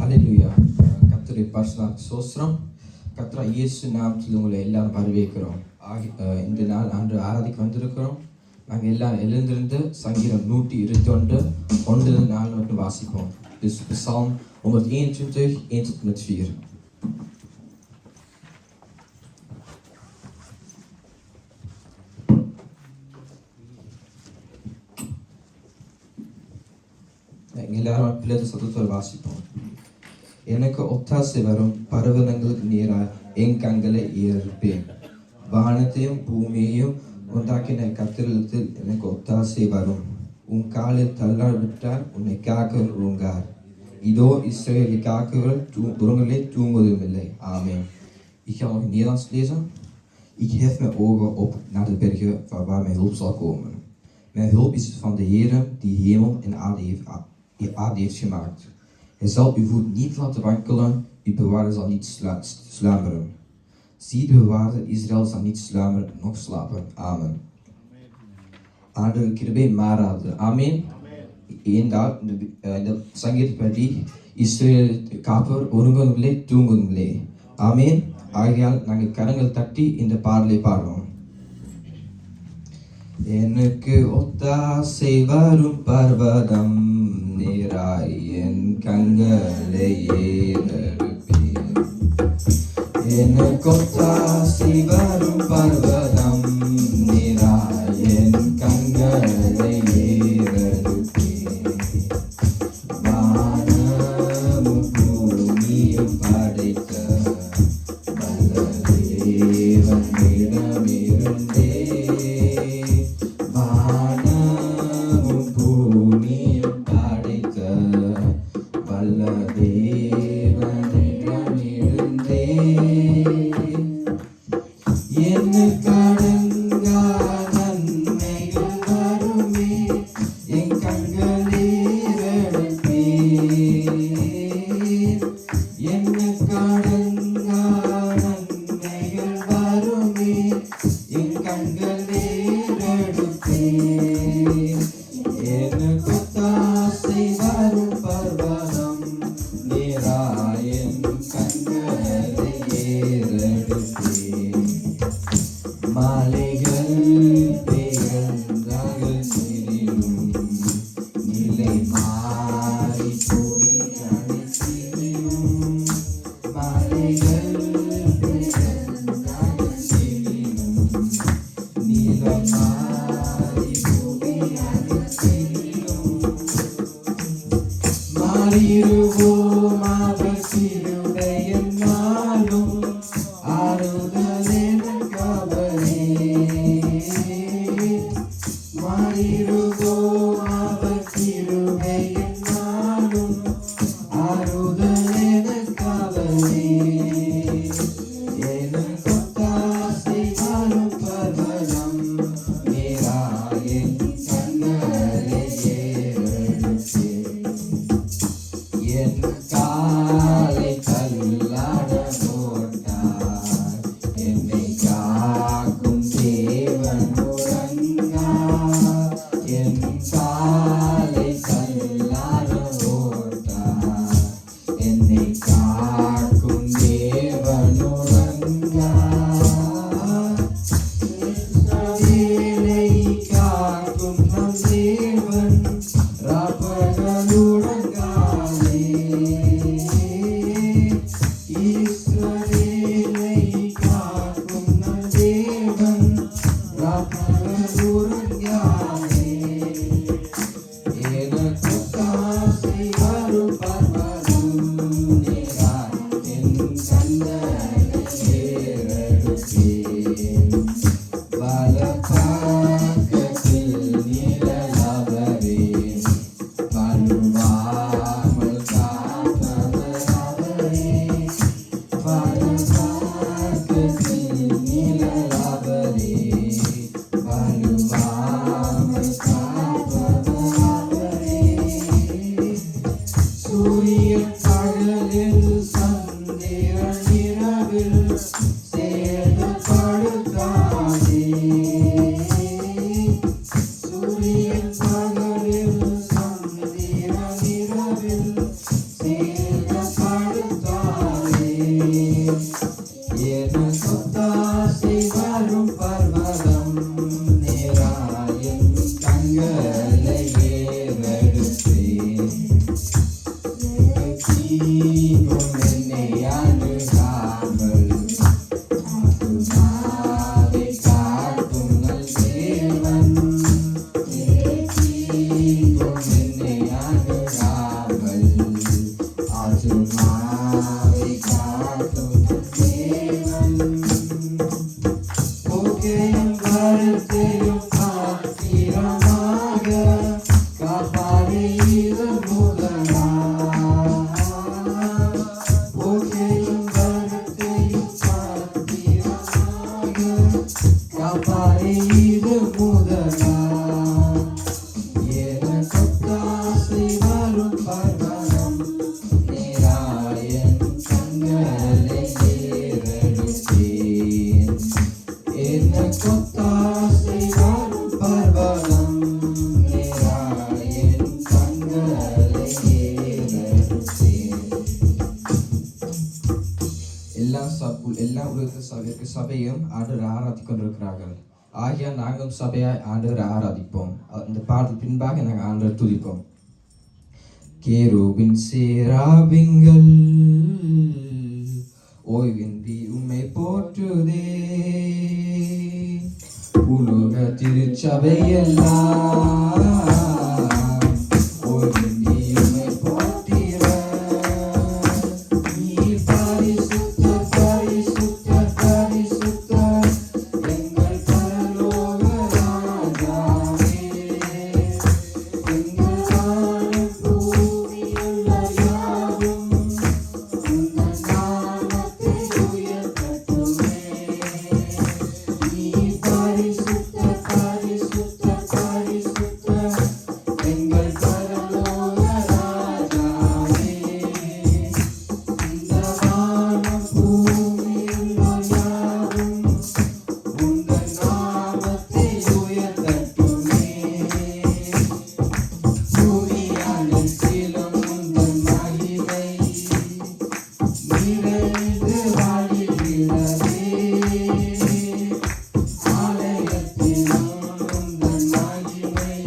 ஹல்லேலூயா. கர்த்தருடைய பரிசுத்த ஸ்தோத்திரம். கர்த்தர் இயேசு நாமத்தில் உங்களை எல்லாரும் வரவேற்கிறோம். இந்த நாள் ஆண்டு ஆராதிக்க வந்திருக்கிறோம். நாங்கள் எல்லாம் எழுந்திருந்து சங்கீதம் 121 1-4 மட்டும் வாசிப்போம். Dus Psalm 121, 1-4. எல்லாரும் பிள்ளைகள் சத்தத்தோடு வாசிப்போம். எனக்கு ஒத்தாசை வரும் பர்வதங்களுக்கு நேராக என் கண்களை ஏற்பேன். வானத்தையும் பூமியையும் உண்டாக்கின கர்த்தரிடத்தில் எனக்கு ஒத்தாசை வரும். உன் காலில் தள்ளாவிட்டால் உன்னை காக்க உருங்கார். இதோ இஸ்ரவேலை kakkeren drongelen toemoedigmelei. Amen. Ik ga nog in Nederlands lezen. Ik hef mijn ogen op naar de bergen van waar mijn hulp zal komen. Mijn hulp is van de Heere die hemel en aarde heeft gemaakt. Hij zal uw voet niet laten wankelen, uw bewaarder zal niet sluimeren. Zie, de bewaarder Israël zal niet sluimeren, noch slapen. Amen. ஆண்டவர் கிருபை மாறாது. ஆமீன். ஏனென்றால் இந்த சங்கீதப்படி இஸ்ரவேல் காப்பவர் ஒருங்குவதில்லை, தூங்குவதில்லை. ஆமீன். ஆகையால் நாங்கள் கரங்கள் தட்டி இந்த பாடலை பாடுறோம். எனக்கு ஒத்தாசை வரும் பர்வதம் நேராய் என் கண்களை ஏறெடுப்பேன். எனக்கு ஒத்தாசை வரும் பர்வதம் நேராய் என் கண்களை ஏறெடுப்பேன். வானமும் பூமியும் படைத்த வல்ல தேவனிடமிருந்தே வானமும் பூமியும் படைத்த வல்ல தேவனிடமிருந்தே எனக்கு அடங்கா நன்மைகள் வருமே, என் கண்கள் ஏறெடுப்பேன். எனக்கு அடங்கா நன்மைகள் வருமே, என் கண்கள் ஏறெடுப்பேன். எனக்கு ஒத்தாசை வரும் பர்வதம் நேராய் என் கண்களை ஏறெடுப்பேன். மலைகள் பெயர்ந்தார்கள் சிறியும், நிலை மாறி போய் அனைத்திலும். மலைகள் பெயர்ந்தார்கள் சிறியும், நிலை மாறி போய் அனைத்திலும். மாறிடுவோம் அவர் கிருபைய நாளும், ஆறுதல் எனக்கு அவரே. மாறிடுவோம் அவர் கிருபைய நாளும், ஆறுதல் எனக்கு அவரே. எனக்கு ஒத்தாசை வரும் பர்வதம் நேராய் என் கண்களை ஏறெடுப்பேன். என் காலை தள்ளாட போட்டார், என்னை காக்கும் தேவன் உறங்கார். என் காலை தள்ளாட போட்டார், என்னை காக்கும் தேவன் உறங்கார். இஸ்ரவேலை காக்கும் நம் தேவன் ராப்பகல் உறங்காதே. இஸ்ரவேலை காக்கும் நம் தேவன் ராப்பகல் உறங்காதே. எனக்கு ஒத்தாசை வரும் பர்வதம் நேராய் என் கண்களை ஏறெடுப்பேன். வலப்பக்கத்தில் நிழலாவரே, வலுவாமல் காப்பவர் அவரே. வலப்பக்கத்தில் நிழலாவரே, வலுவாமல் காப்பவர் அவரே. சூரியன் பகலில் சந்திரன் இரவில் சேதப்படுத்தாதே. சூரியன் பகலில் சந்திரன் இரவில் சேதப்படுத்தாதே. என்னை அணுகாமல் ஆத்துமாவை காக்கும் நல் தேவன். என்னை அணுகாமல் ஆத்துமாவை காக்கும் நல் தேவன். போகையும் வரத்தையும் பாத்திரமாக காப்பாரே இது முதலா. போகையும் வரத்தையும் பாத்திரமாக காப்பாரே இது முதலா. எனக்கொத்தாசை வரும் பர்வதம் நேராயன் கண்களை ஏறெடுத்தேன். எனக்கொத்தாசை வரும் பர்வதம் நேராயன் கண்களை ஏறெடுத்தேன். எல்லா உலகத்திற்கு சபையும் ஆண்டவரை ஆராதித்துக் கொண்டிருக்கிறார்கள். ஆகியால் நாங்களும் சபையாய் ஆண்டவரை ஆராதிப்போம். இந்த பாடல் பின்பாக நாங்கள் ஆண்டவரை துதிப்போம். கேருபின் சேராபிங்கள் ஓய்வின்றி உம்மை போற்றுதே. உலக திருச்சபையெல்லாம் ஓய்வின்றி உம்மை போற்றிட. நீர் பரிசுத்தர், பரிசுத்தர், பரிசுத்தர் எங்கள் பரலோக ராஜாவே. எங்கள் வானம் பூமியுள்ள யாவும் உந்தன் நாமத்தை உயர்த்தட்டுமே. நீர் பரிசுத்தர், பரிசுத்தர், பரிசுத்தர் எங்கள் பரலோக ராஜாவே. இந்த வானம் பூமியுள்ள யாவும் உந்தன் நாமத்தை உயர்த்தட்டுமே. பூமியானத்திலும் உந்தன் மகிமை நிறைந்து வாழுகிறதே. ஆலயத்திலும் உந்தன் மகிமை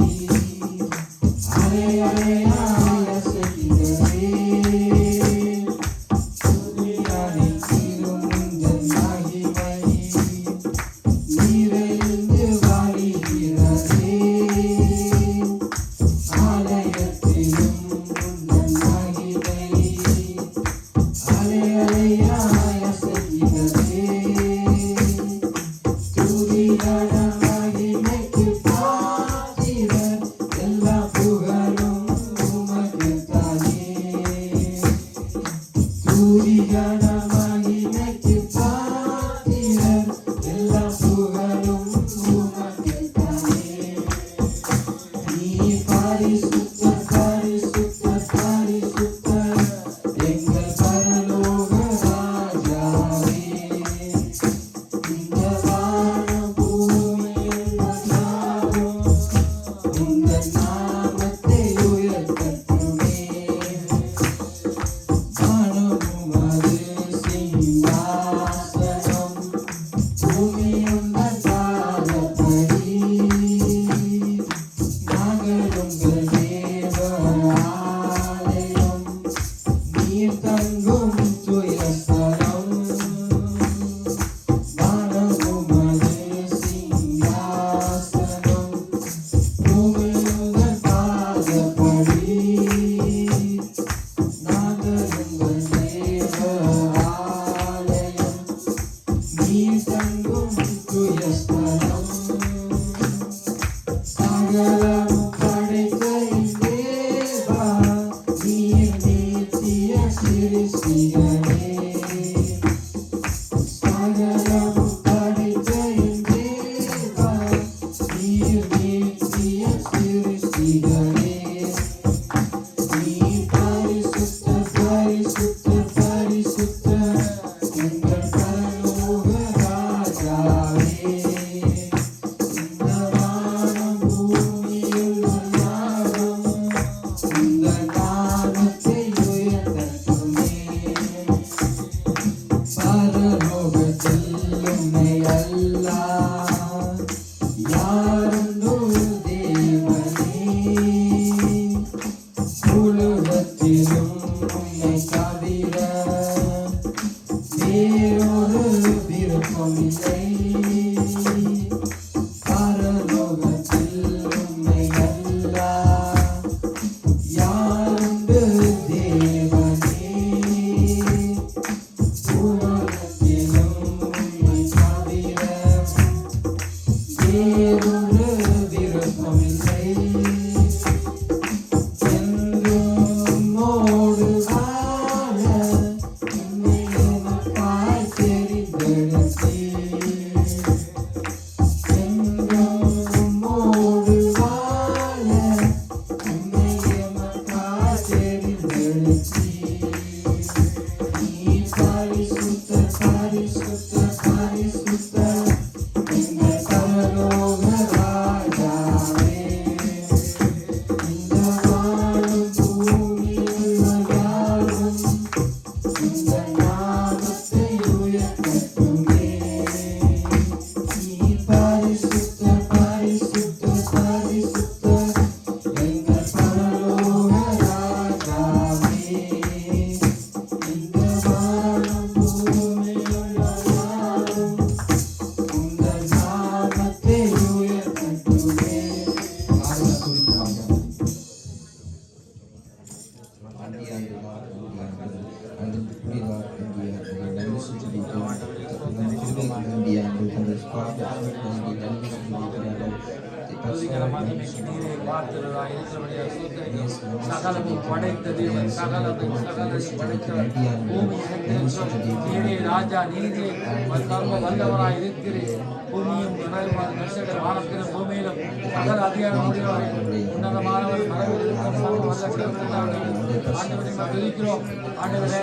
அலை அலையாக செய்கிறதே. பூமியானத்திலும் உந்தன் மகிமை நிறைந்து வாழுகிறதே. ஆலயத்திலும் உந்தன் மகிமை அலை அலையாக செய்கிறதே. துதிகர மகிமைக்கு பாத்திரர் எல்லா புகழும் உமக்குத்தானே. துதிகர மகிமைக்கு பாத்திரர் எல்லா புகழும் உமக்குத்தானே. நீர் பரிசுத்தர், பரிசுத்தர், பரிசுத்தர் எங்கள் பரலோக ராஜாவே. இந்த வானம் பூமியில் யாவும் உந்தன் நாமத்தை உயர்த்தட்டுமே. வானம் உமது சிங்காசனம், பூமி உந்தன் பாதப்படி. நாங்கள் உங்கள் தேவ ஆலயம், நீர் தங்கும் துயஸ்தலம். வானம் உமது சிங்காசனம், பூமி உந்தன் பாதப்படி. நாங்கள் உங்கள் தேவ ஆலயம், நீர் தங்கும் துயஸ்தலம். சகலமும் படைத்த என் தேவா, நீர் நித்திய சிருஷ்டிகரே. சகலமும் படைத்த என் தேவா, நீர் நித்திய சிருஷ்டிகரே. நீர் பரிசுத்தர், பரிசுத்தர், பரிசுத்தர் எங்கள் பரலோக ராஜாவே. இந்த வானம் பூமியில் யாவும் உந்தன் நாமத்தை உயர்த்தட்டுமே. புனிதா வேண்டிய நன்மை செஞ்சிருக்கிறோம். நம் கிருபைக்கு வேண்டிய எங்கள் தந்தை பாவத்திற்கு வேண்டிய நன்மை செஞ்சிருக்கிறார்கள். சகலமும் படைத்த தேவன், சகலமும் படைத்தவர். நீரே ராஜா, நீரே சர்வ வல்லவராய் இருக்கிறேன். பூமியும் வானத்திலும் பூமியிலும் சகல அதிகாரமுடையவரை உன்னதமானவர் துதிக்கிறோம். ஆண்டவரே,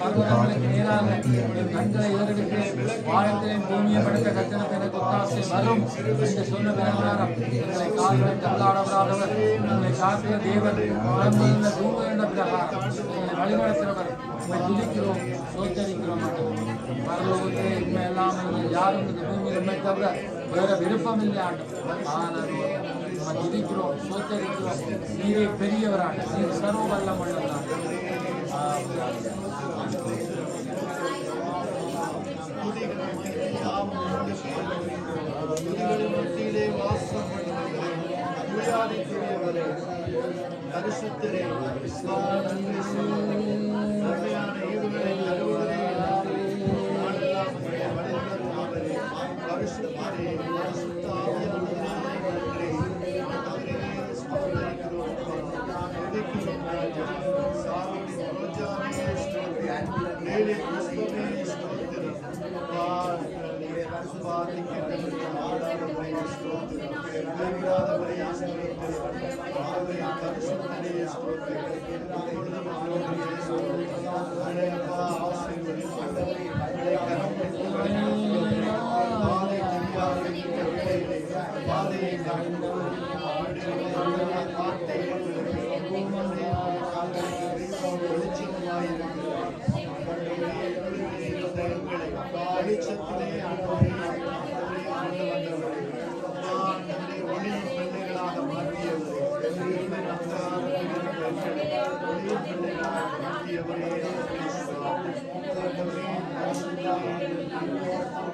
பர்வதங்களுக்கு நேராக என் கண்களை ஏறெடுத்து வானத்திலும் பூமியை படைத்த கர்த்தருக்கு எனக்கு ஒத்தாசை வரும் என்று சொன்ன பிரகாரம் எங்களை கால்களை தள்ளாடவராதவர், எங்களை காக்கிற தேவன், தூங்க என்ற பிரகாரம் எங்களை வழிநடத்துகிறவர். உண்மை துதிக்கிறோம், சோத்தரிக்கிறோம். பரலோகத்திலே உண்மை எல்லாம் யாரும் இந்த பூமியில் உண்மை தவிர வேற விருப்பம் இல்லை ஆண்டவர். ஆனால் நம்ம துதிக்கிறோம், சோத்தரிக்கிறோம். நீரே பெரியவராக, நீர் சர்வ வல்லம் உள்ளவராக. பரிசுத்தரே, நன்மையான ஈவுகளை தருவதே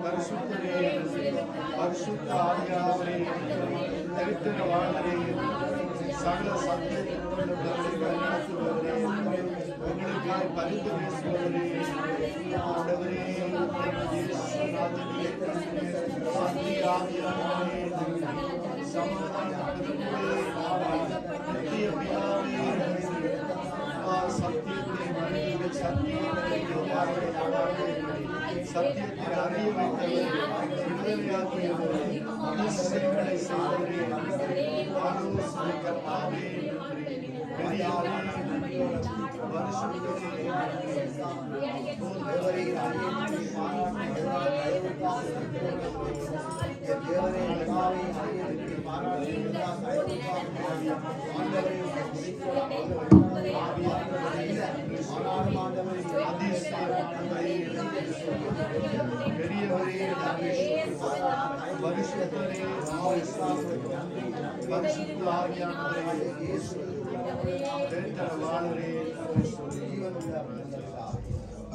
பரிசுத்தரே, பரிசுத்த ஆவியானவரே, தரித்திர வாழ்வரே, சகல சத்தியத்திற்குள்ள வழிநடத்துபவரே, உங்களுக்காய் பரிந்து பேசுபவரே, ஆண்டவரே, சத்திய ஆவியானவரே, சமாதானத்திற்குள்ளே நித்திய பிதாவே, சத்தியத்தை மனிதர்கள் சத்தியத்தை அறிய வைத்தவர், விடுதலையாக்கியவர், அதிசயங்களை செய்தவரே, ஆலோசனை கர்த்தாவே, பெரியவரே,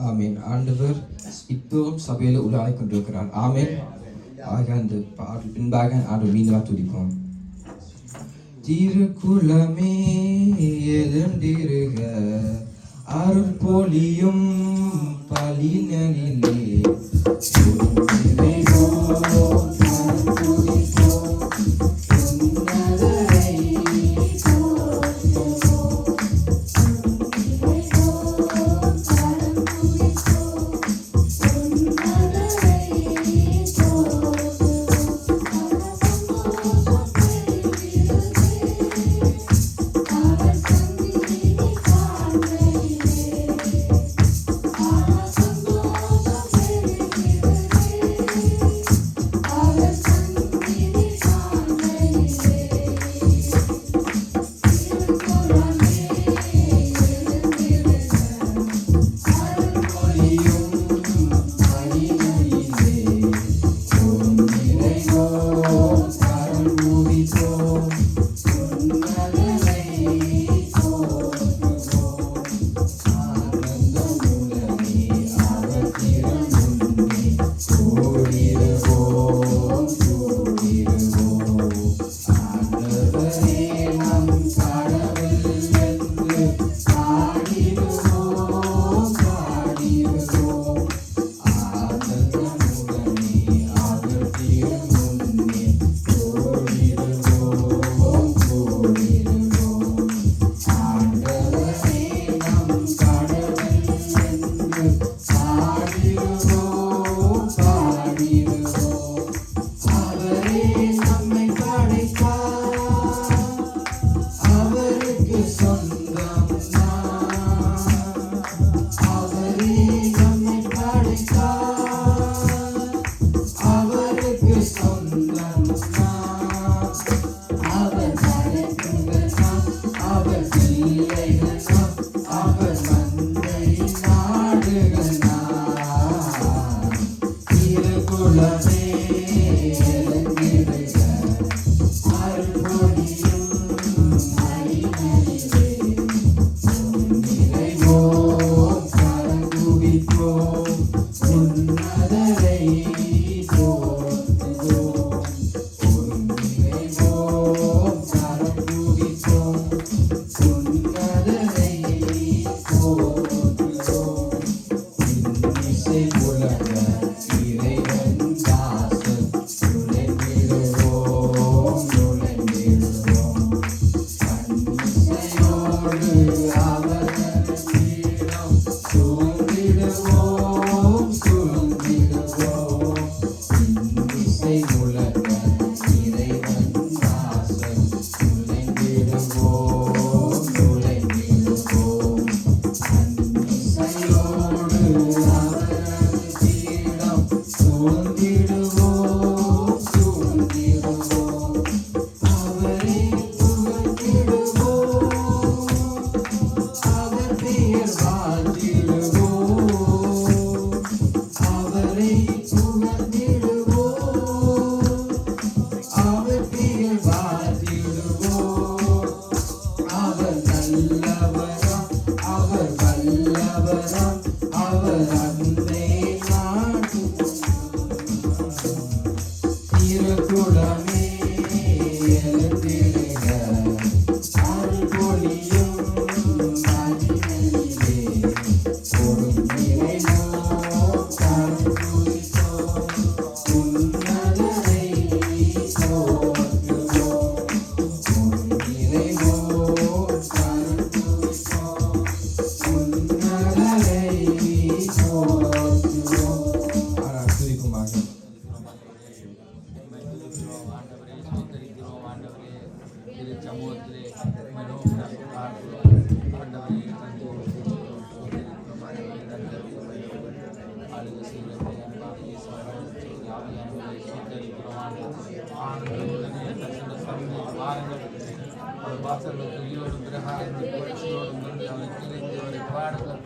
ஆமீன். ஆண்டவர் இப்பவும் சபையில உலாவிக் கொண்டிருக்கிறார். ஆமீன். ஆக அந்த பாடல் பின்பாக ஆண்டவர் மீண்டும் துதிப்போம். திருக்குலமே எழுந்திருக, அருள் பொழியும் பலினிலே மந்தை நாடுகள் நான் திருக்குலமே இறங்கிடுக அருள்பொழியும் மணிமணிவே நிறைவோம் கரங்குவிப்போம் உன்னதரை போற்றுவோம் நிறைவோம் கரங்குவிப்போம் உன்னதரை போற்றுவோம் இன்னிசை உலக இறைவன் தாசன் நுழைந்திடுவோம் நுழைந்திடுவோம் கண்ணிசையோடு அவரது பீடம் சூழ்ந்திடுவோம் சூழ்ந்திடுவோம் இன்னிசை உலக இறைவன் தாசன் நுழைந்திடுவோம் நுழைந்திடுவோம் கண்ணிசையோடு அவரது பீடம் சூழ்ந்திடுவோம் சூழ்ந்திடுவோம் அவரை புகழ்ந்திடுவோம் அவர் பெயர் வாழ்த்திடுவோம் அவரை புகழ்ந்திடுவோம் அவர் பெயர் வாழ்த்திடுவோம் அவர் நல்லவராம் அவர் வல்லவராம் அவர் அன்பை நாட்டுவோம் திருக்குலமே எழுந்திடுக அருள்பொழியும் மணிமணிவே பொருந்திறைவோம் கருங்குவிப்போம் உன்னதரை போற்றுவோம் பொருந்திறைவோம் கருங்குவிப்போம் உன்னதரை போற்றுவோம் துதிக்குமாக சமூகத்திலே வாசல்களோடும் பிரகாரங்களும் புரட்சியோடும் வந்து அவரை கிழிந்து அவரை பாடுகள்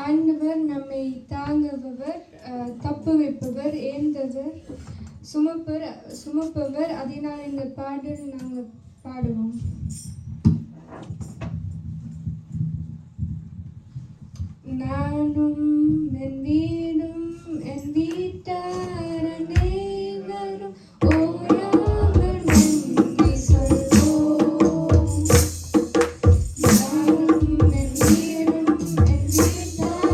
ஆண்டவர் நம்மை தாங்குபவர், தப்புவிப்பவர், ஏந்தவர், சுமப்பவர். அதனால் இந்த பாடல் நாங்கள் பாடுவோம். நானும் என் வீடும் என் வீட்டார் அனைவரும் ஓயாமல் நன்றி சொல்வோம். நானும் என் வீடும் என் வீட்டார்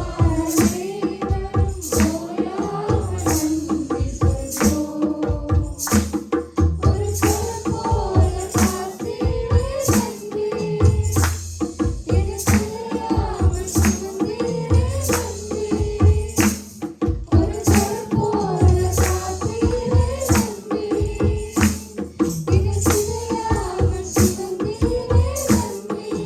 அனைவரும் ஓயாமல் நன்றி சொல்வோம். ஒரு சொல் போல காத்தீரே நன்றி, எனக்கு இல்லாமல் சுமந்தீரே நன்றி. ஒரு சொல் போல காத்தீரே நன்றி, எனக்கு இல்லாமல் சுமந்தீரே நன்றி.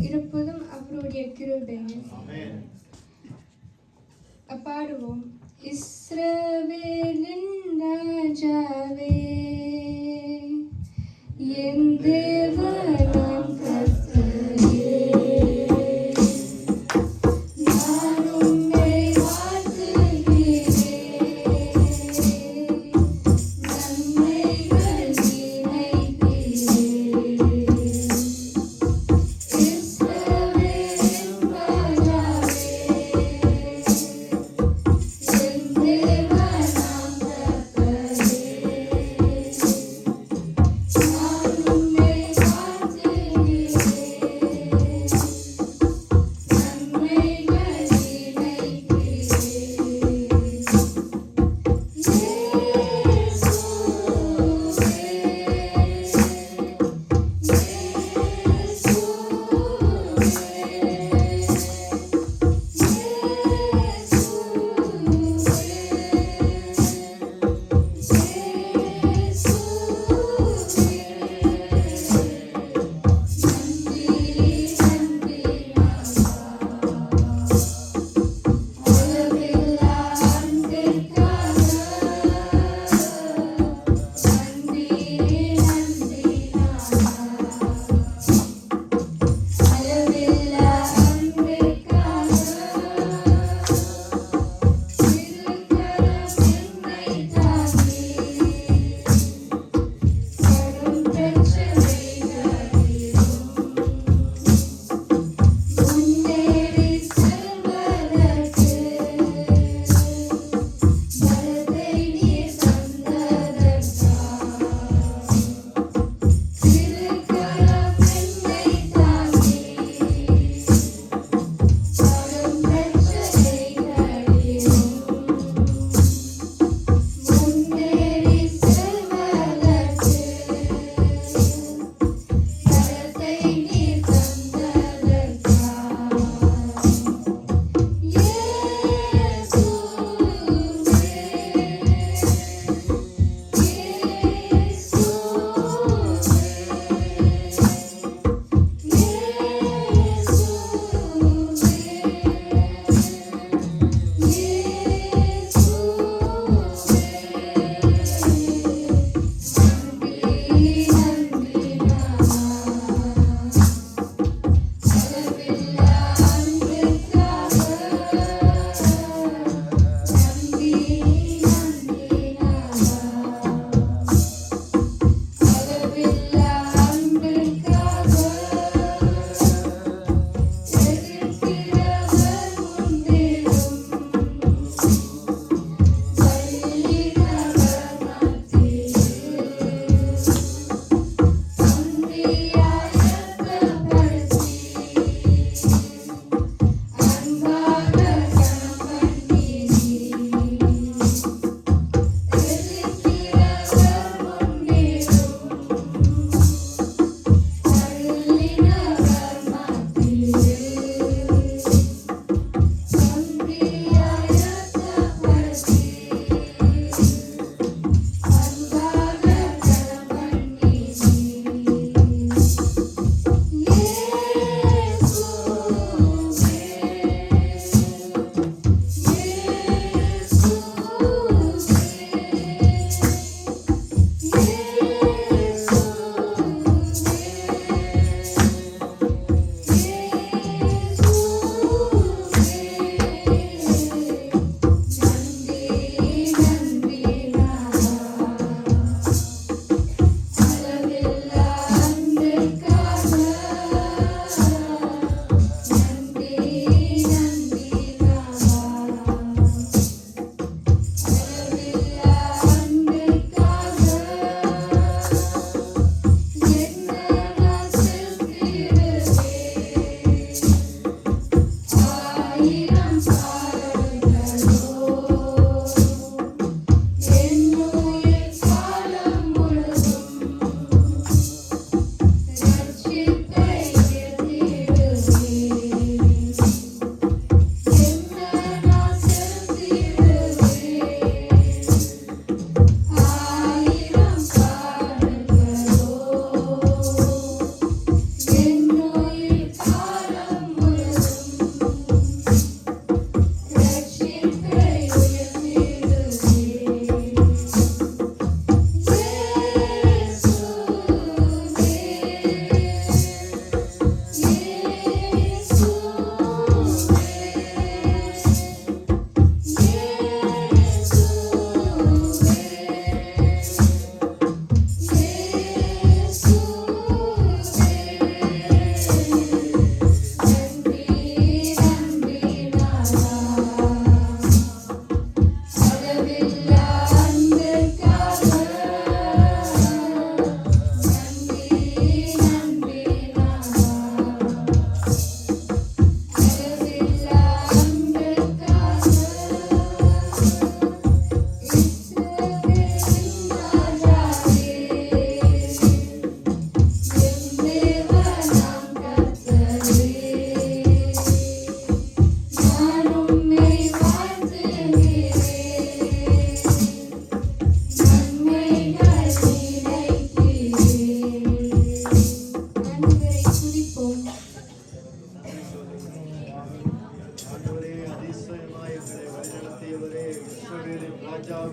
இருப்பதும் அவருடைய கிருபையே. பாடுவோம். இஸ்ரவேலின் ராஜாவே, என் தேவனாம் கர்த்தரே, நான் உம்மை வாழ்த்துகிறேன். நன்மைகள் நினைக்கிறேன். இஸ்ரவேலின் ராஜாவே, என் தேவனாம் கர்த்தரே, நான் உம்மை வாழ்த்துகிறேன்.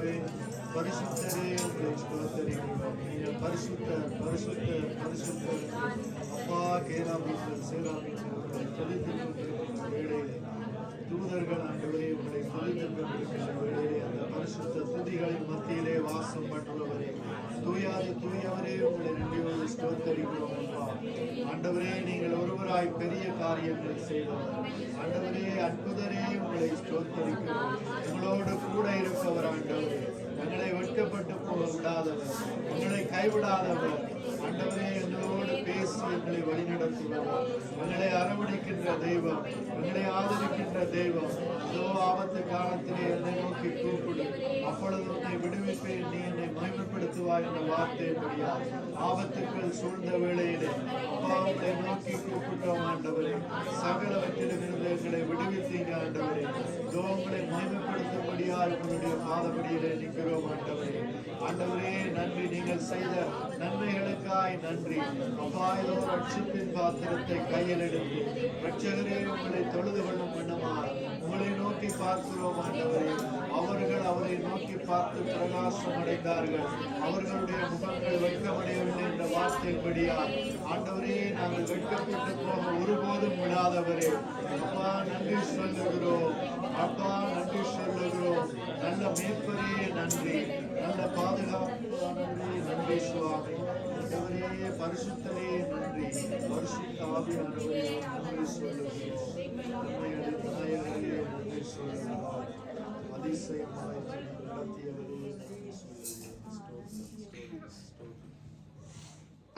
இயேசுவே பரிசுத்தரே உங்களை ஸ்தோத்திரிக்கிறோம். நீங்கள் பரிசுத்தர் பரிசுத்தர் பரிசுத்தர். அப்பா கேராமீட்டர் சேராமீட்டர் உங்களை தொழில் வேளையிலே தூதர்கள் ஆண்டவரே உங்களை தொழில் வேளையிலே அந்த பரிசுத்த துதிகளின் மத்தியிலே வாசம் பண்ணுபவரே தூயாது தூயவரே உங்களை நன்றியோடு ஸ்தோத்தரிக்கிறோம். ஆண்டவரே நீங்கள் ஒருவராய் பெரிய காரியங்களை செய்தவர். ஆண்டவரே அற்புதரே உங்களை ஸ்தோத்தரிக்கிறோம். உங்களோடு கூட இருப்பவர் ஆண்டவரே எங்களை வெட்கப்பட்டு போக விடாதவர், எங்களை கைவிடாதவர். ஆண்டவரே எங்களோடு பேசி எங்களை வழிநடத்துபவர், எங்களை அரவணைக்கின்ற தெய்வம், எங்களை ஆதரிக்கின்ற தெய்வம். இதோ ஆபத்து காலத்திலே என்னை நோக்கி கூப்பிடு, அப்பொழுது உன்னை விடுவிப்பேன், நீ என்னை மகிமைப்படுத்துவாய் என்ற வார்த்தை முடியாது. ஆபத்துக்கள் சூழ்ந்த வேளையிலே அப்பா உங்களை நோக்கி கூப்பிட்டோம் ஆண்டவரே. சகலவற்றிலிருந்து எங்களை விடுவித்தீங்க ஆண்டவரே. இதோ உங்களை மகிமைப்படுத்தும்படியா உங்களுடைய பாதபடியிலே நிற்கிறோம் ஆண்டவரே. ஆண்டவரே நன்றி, நீங்கள் செய்த நன்மைகளுக்காய் நன்றி. அப்பா இதோ ரட்சிப்பின் பாத்திரத்தை கையில் எடுத்து ரட்சகரே உங்களை தொழுது கொள்ளும் வண்ணமாய் உங்களை நோக்கி பார்க்கிறோம் ஆண்டவரே. அவர்கள் அவரை நோக்கி பார்த்து பிரகாசம் அடைந்தார்கள், அவர்களுடைய முகங்கள் வெட்கமடையவில்லை என்ற வார்த்தைப்படியா ஆண்டவரே நாங்கள் வெட்கப்பட்டு போக ஒருபோதும் விடாதவரே. அப்பா நன்றி சொல்லுகிறோம், அப்பா நன்றி சொல்லுகிறோம். நல்ல மேய்ப்பரே நன்றி, நல்ல பாதுகாப்பானவரே நன்றி சுவாமி. ஆண்டவரே பரிசுத்தரே நன்றி, பரிசுத்த ஆவியானவரே நன்றி சொல்லுகிறோம். நாயகரே நன்றி சொல்லுகிறோம். அதிசயமாய் நடத்தியவரே நன்றி சொல்லுகிறோம்.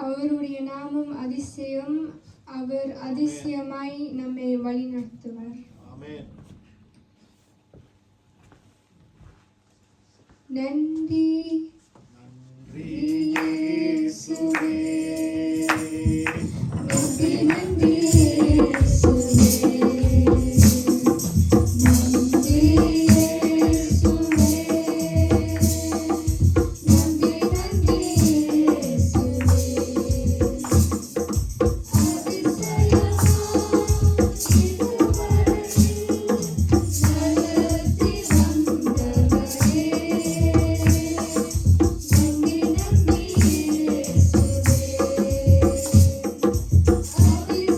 அவருடைய நாமம் அதிசயம். அவர் அதிசயமாய் நம்மை வழிநடத்துவார். ஆமென். நன்றி நன்றி இயேசுவே, நன்றி நன்றி இயேசுவே, நன்றி இயேசுவே, நன்றி நன்றி இயேசுவே. அதிசயமாய்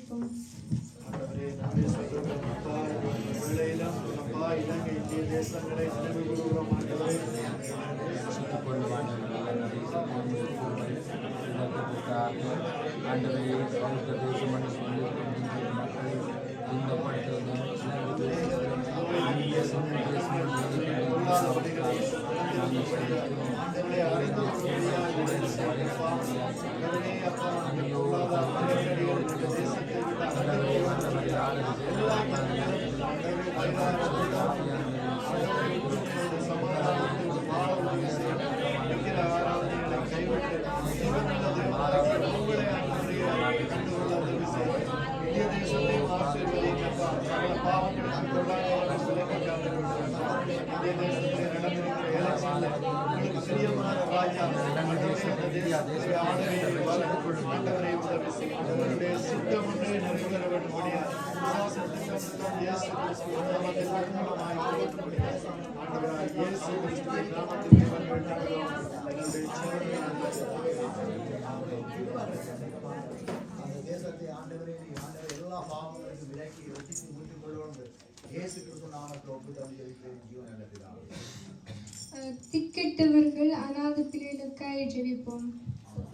ஜெபிப்போம். ஆண்டவரே, நாமே சொல்லுகிறோம் அப்பா, இந்த வேளையிலும் அப்பா இலங்கை இந்திய தேசங்களை நினைவு கூறுகிறோம் ஆண்டவரே. ஆண்டவரே, அறிந்து கொள்ளும்படியாக ஆண்டவரே, அப்பா, அந்த பொருளாதார நெருக்கடிகள் இந்த தேசத்தை விட்டு அகற்றி எல்லா மனிதர்களும் ஆண்டவரே, ஆண்டவரே, சமாதானத்தை வாழ உதவி செய்யும். இருக்கிற ஆராதனைகளை கைவிட்டு ஜீவனுள்ள தேவனாகிய உங்களை ஆண்டவரே கண்டுகொள்ள உதவி செய்யும். இந்திய தேசத்தையும் ஆசீர்வதிக்கப்பா, சகல பாவங்களுக்கு கொள்ளாதவர்கள் விலக்கி காத்துக்கொண்டிருக்கிறார். இந்திய தேசத்தில் நடந்திருக்கிற எலெக்ஷன்ல உங்களுக்கு பிரியமான ராஜா ஆண்டவரே, அந்த தேசத்தை ஆளுகையை வளர்த்து ஆண்டவரை உதவி செய்யும். ஆண்டவருடைய சித்தம் ஒன்றே நிறைவேற வேண்டும்படியாக விசுவாச திட்டமிட்டும் இயேசு கிறிஸ்துவின் நாமத்தில் நிர்மூலமாய் போற்றும்படியாக ஆண்டவராய் இயேசு கிறிஸ்துவின் நாமத்தில் ஜெபம் கேட்கிறோம். எங்களுடைய ஜீவனை அந்த தேசத்தை ஆண்டவரே எல்லா பாவங்களையும் விலக்கி ரட்சித்து மீட்டுக் கொள்ளும் இயேசு கிறிஸ்து நாமத்தில் ஒப்புதல் ஜெபிக்கிறேன் ஜீவன் நல்லதாகும். திக்கெட்டவர்கள் அநாத பிள்ளைகளுக்காய் ஜெபிப்போம்.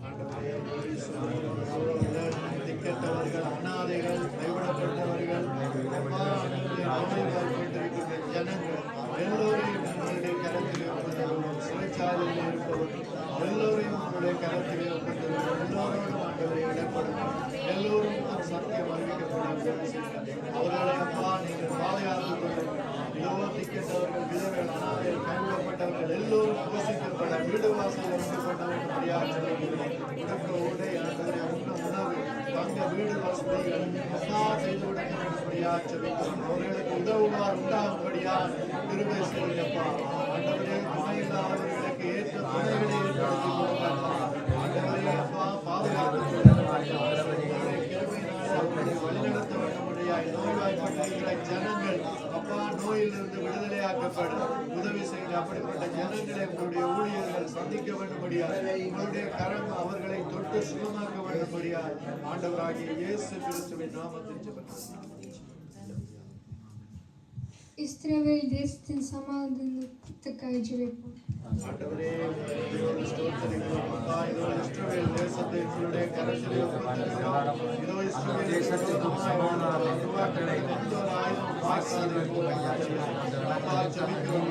ஆண்டவரே, திக்கெட்டவர்கள், அனாதைகள், கைவிடப்பட்டவர்கள், அப்பா, நோய்வாய்ப்பட்டிருக்கிற ஜனங்கள் எல்லோரையும் உங்களுடைய கரத்திலே ஒப்புதருவோம். சிறைச்சாலையில் இருப்பவர்கள் எல்லோரையும் உங்களுடைய கரத்திலே ஒப்புதருவோம். எல்லோரோடும் ஆண்டவரை இடப்படுவோம். எல்லோரும் சத்தியம் அறிவிக்கப்படும். அவர்களை அப்பா நீங்கள் பாதுகாத்துக் கொள்ளுங்கள். திக்கெட்டவர்கள், விதவைகள், அனாதைகள், கைவிடப்பட்டவர்கள் எல்லோரும் போஷிக்கப்பட வீடு வாசல் வைக்கப்பட்டவர்கள் உடை ஆண்டவரை உண்ண உணவு தங்க வீடு வசதிகள் எல்லா செய்து விடப்படியாக ஜெபிக்கிறோம். அவர்களுக்கு உதவுமாறு உண்டாகும்படியா கிருபை செய்யப்பா. ஆண்டவரே, துணை இல்லாதவர்களுக்கு ஏற்ற துணைகளை ஏற்படுத்தி கொடுக்கப்பா. ஆண்டவரே அப்பா, பாதுகாத்து கிருபையினாலே அவர்களை வழிநடத்த வேண்டும்படியாய் நோய்வாய்ப்பட்டிருக்கிற ஜனங்கள் அப்பா நோயிலிருந்து விடுதலையாக்கப்படும் உதவி செய்து அப்படிப்பட்ட ஜனங்களை உங்களுடைய ஊழியர்கள் சந்திக்க வேண்டும்படியாய் உங்களுடைய கரம் அவர்களை தொட்டு சுகமாக்க வேண்டும்படியாய் ஆண்டவராகிய இயேசு கிறிஸ்துவின் நாமத்தில் ஜெபிக்கிறோம். இஸ்ரவேல் தேசத்தின் சமாதானத்துக்காய் ஜெபிப்போம். ஆண்டவரே, ஸ்தோத்திரிக்கிறோம் அப்பா. இதோ இஸ்ரவேல் தேசத்தை உங்களுடைய கரத்திலே ஒப்புக்கொடுக்கிறோம். இதோ இஸ்ரவேல் தேசத்துக்கு சமாதானம் உருவாக்கலை எந்த ஒரு ஆயுதம் வாய்க்காது அப்பா ஜெபிக்கிறோம்.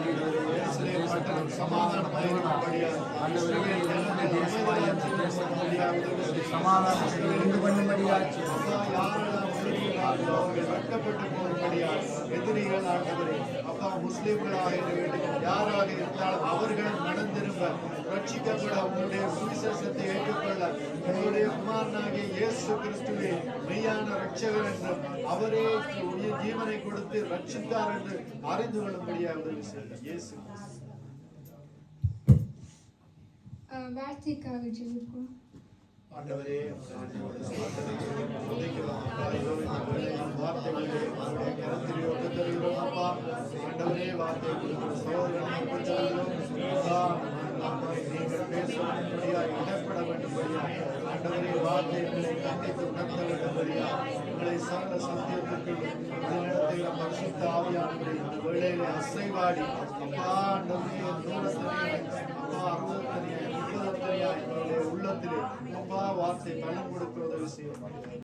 எருசலேம் பட்டணம் சமாதானமாக இருக்கும்படியாக இஸ்ரவேல் ஜனங்கள் அமைதியாக உதவி சமாதானத்தை உண்டு பண்ணும்படியாக அப்பா, யாரெல்லாம் ஒழுங்குகிறார்களோ அவர்கள் வெட்கப்பட்டு போகும்படியாக எதிரிகள் ஆண்டவரே அப்பா முஸ்லிம்களாக வேண்டும் யாராக இருந்தாலும் அவர்களும் நடந்திரும்ப ரட்சிக்கப்பட உங்களுடைய சுவிசேஷத்தை ஏற்றுக்கொள்ள உங்களுடைய குமாரனாகிய இயேசு கிறிஸ்துவே மெய்யான ரட்சகர் என்றும் அவரே ஜீவனை கொடுத்து ரட்சித்தார் என்று அறிந்து கொள்ளும்படியாக உதவி செய்தார். இயேசு வார்த்தைக்காக ஜெபிப்போம். ஆண்டவரே, துதிக்கிறோம் அப்பா. இதோ இந்த வேளையில் வார்த்தைகளை உங்களுடைய கரத்திலே ஒப்புத்தருகிறோம் அப்பா. ஆண்டவரே, வார்த்தை கொடுக்கிற சகோதரனை ஒப்புத்தருகிறோம் அப்பா. நீங்கள் பேசும்படியாய் இடப்பட வேண்டும்படியாய் ஆண்டவரே, வார்த்தைகளை கண்டித்து உணர்த்த வேண்டும்படியாய் உங்களை சகல சத்தியத்திற்கு வழிநடத்துகிற பரிசுத்த ஆவியானவரே இந்த வேளையிலே அசைவாடி அப்பா ஆண்டவரே நூலத்தனையாய் அப்பா 60 உள்ளத்திலே அப்பா வார்த்தை பலம் கொடுக்க உதவி செய்ய